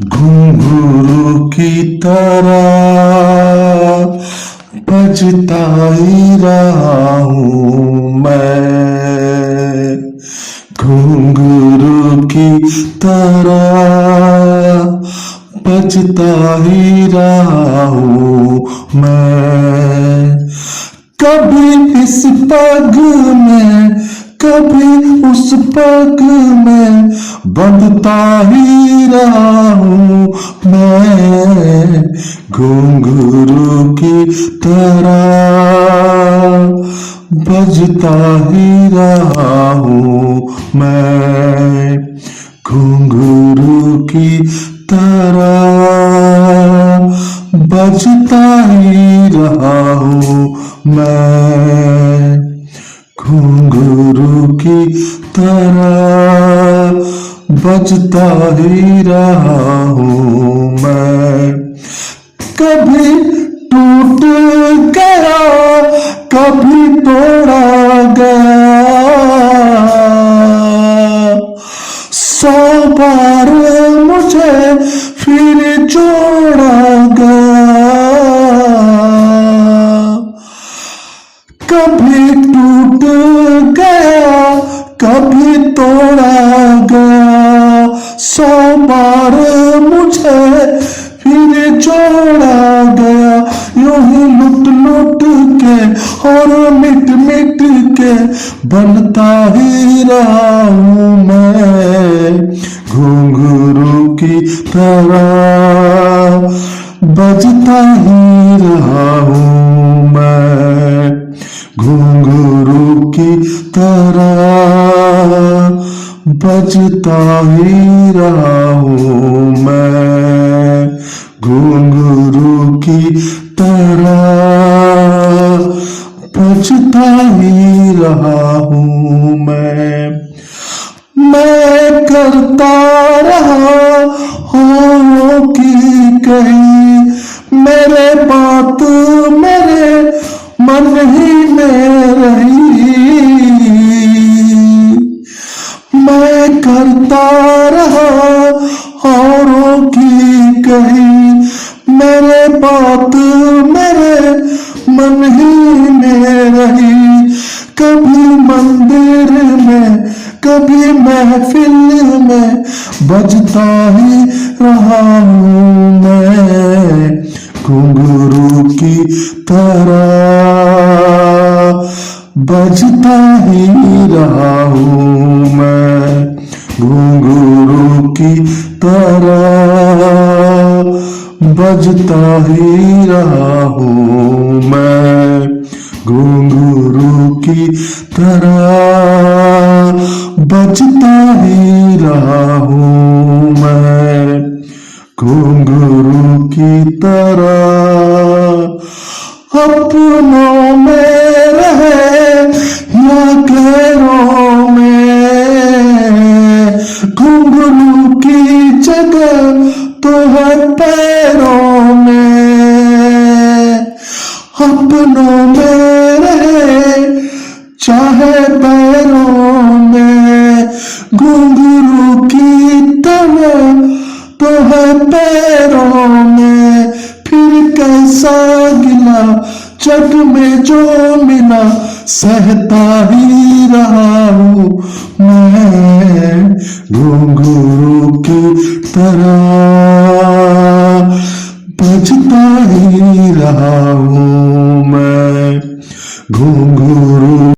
घुंघरू की तरह बजता ही रहा हूँ मैं। घुंघरू की तरह बजता ही रहा हूँ मैं। कभी इस पग में कभी उस पग में बंधता ही रहा हूँ मैं। घुंघरू की तरह बजता ही रहा हूँ मैं। घुंघरू की तरह बजता ही रहा हूँ मैं। घुंघरू की तरह बजता ही रहा हूँ मैं। कभी टूट गया कभी तोड़ा गया, 100 बार मुझे फिर जोड़ा गया। कभी टूट गया कभी तोड़ा गया, 100 बार मुझे फिर जोड़ा गया। यूं ही लुट लुट के और मिट मिट के बनता ही रहा हूँ मैं। घुंघरू की तरह बजता ही रहा हूँ मैं। घुंघरू की तरह बजता ही रहा हूँ मैं। घुंघरू की तरह बजता ही रहा हूँ मैं करता रहा हो की कहीं मेरे बात मेरे मन ही में रही। मैं करता रहा औरों की कही मेरे बात मेरे मन ही में रही। कभी मंदिर में कभी महफिल में बजता ही रहा हूँ मैं। घुंघरू की तरह बजता ही रहा हूँ मैं। घुंघरू की तरह बजता ही रहा हूँ मैं। घुंघरू की तरह बजता ही रहा हूँ मैं। घुंघरू की तरह अपनों में रहे या गैरों में, घुंघरू की जगह तो है पैरों में। अपनों में रहे चाहे पैरों में, घुंघरू की तरह तो है पैरों में। फिर कैसा गिला जग में जो मिला सहता ही रहा हूँ मैं। घुंघरू की तरह बजता ही रहा हूँ मैं। घुंघरू